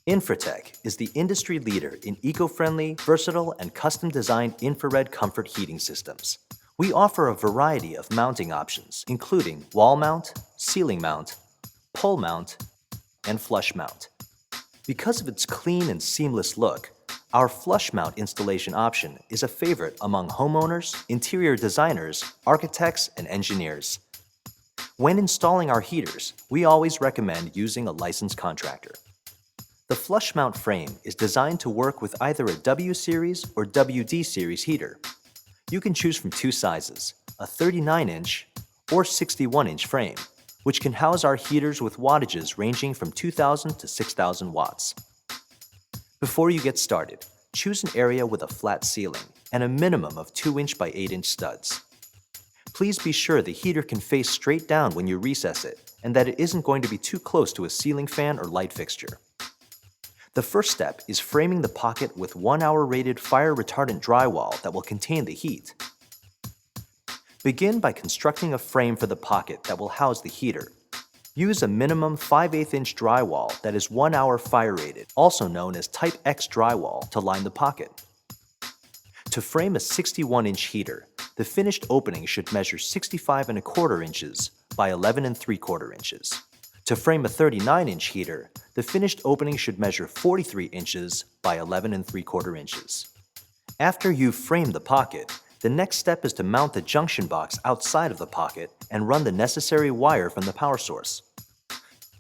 Infratech is the industry leader in eco-friendly, versatile, and custom-designed infrared comfort heating systems. We offer a variety of mounting options, including wall mount, ceiling mount, pole mount, and flush mount. Because of its clean and seamless look, our flush mount installation option is a favorite among homeowners, interior designers, architects, and engineers. When installing our heaters, we always recommend using a licensed contractor. The flush mount frame is designed to work with either a W-series or wd-series heater. You can choose from two sizes, a 39-inch or 61-inch frame, which can house our heaters with wattages ranging from 2,000 to 6,000 watts. Before you get started, choose an area with a flat ceiling and a minimum of 2-inch by 8-inch studs. Please be sure the heater can face straight down when you recess it and that it isn't going to be too close to a ceiling fan or light fixture. The first step is framing the pocket with 1-hour rated fire-retardant drywall that will contain the heat. Begin by constructing a frame for the pocket that will house the heater. Use a minimum 5/8-inch drywall that is 1-hour fire-rated, also known as Type X drywall, to line the pocket. To frame a 61-inch heater, the finished opening should measure 65¼ inches by 11¾ inches. To frame a 39-inch heater, the finished opening should measure 43 inches by 11¾ inches. After you've framed the pocket, the next step is to mount the junction box outside of the pocket and run the necessary wire from the power source.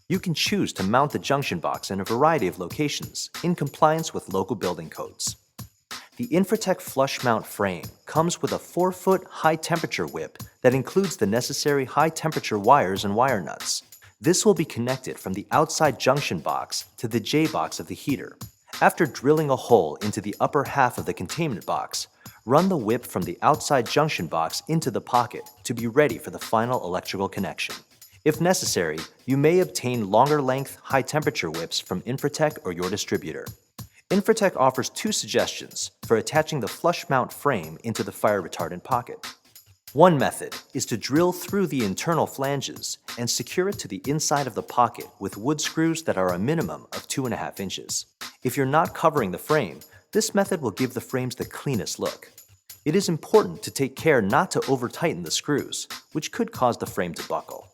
You can choose to mount the junction box in a variety of locations in compliance with local building codes. The Infratech flush mount frame comes with a 4-foot high-temperature whip that includes the necessary high-temperature wires and wire nuts. This will be connected from the outside junction box to the J-box of the heater. After drilling a hole into the upper half of the containment box, run the whip from the outside junction box into the pocket to be ready for the final electrical connection. If necessary, you may obtain longer-length, high-temperature whips from Infratech or your distributor. Infratech offers two suggestions for attaching the flush mount frame into the fire-retardant pocket. One method is to drill through the internal flanges and secure it to the inside of the pocket with wood screws that are a minimum of 2½ inches. If you're not covering the frame, this method will give the frames the cleanest look. It is important to take care not to over-tighten the screws, which could cause the frame to buckle.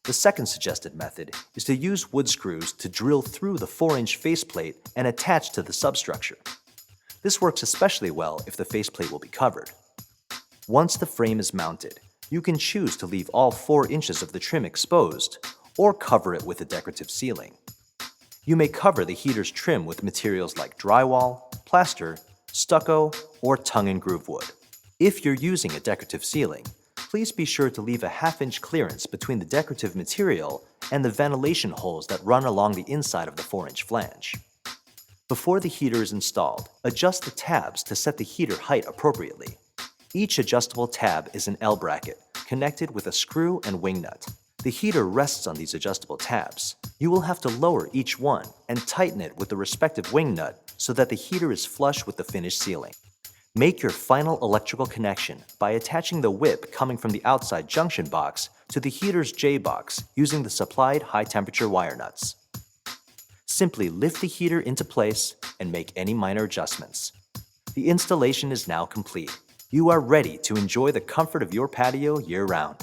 The second suggested method is to use wood screws to drill through the 4-inch faceplate and attach to the substructure. This works especially well if the faceplate will be covered. Once the frame is mounted, you can choose to leave all 4 inches of the trim exposed or cover it with a decorative ceiling. You may cover the heater's trim with materials like drywall, plaster, stucco, or tongue-and-groove wood. If you're using a decorative ceiling, please be sure to leave a 1/2-inch clearance between the decorative material and the ventilation holes that run along the inside of the 4-inch flange. Before the heater is installed, adjust the tabs to set the heater height appropriately. Each adjustable tab is an L bracket, connected with a screw and wing nut. The heater rests on these adjustable tabs. You will have to lower each one and tighten it with the respective wing nut so that the heater is flush with the finished ceiling. Make your final electrical connection by attaching the whip coming from the outside junction box to the heater's J-box using the supplied high-temperature wire nuts. Simply lift the heater into place and make any minor adjustments. The installation is now complete. You are ready to enjoy the comfort of your patio year-round.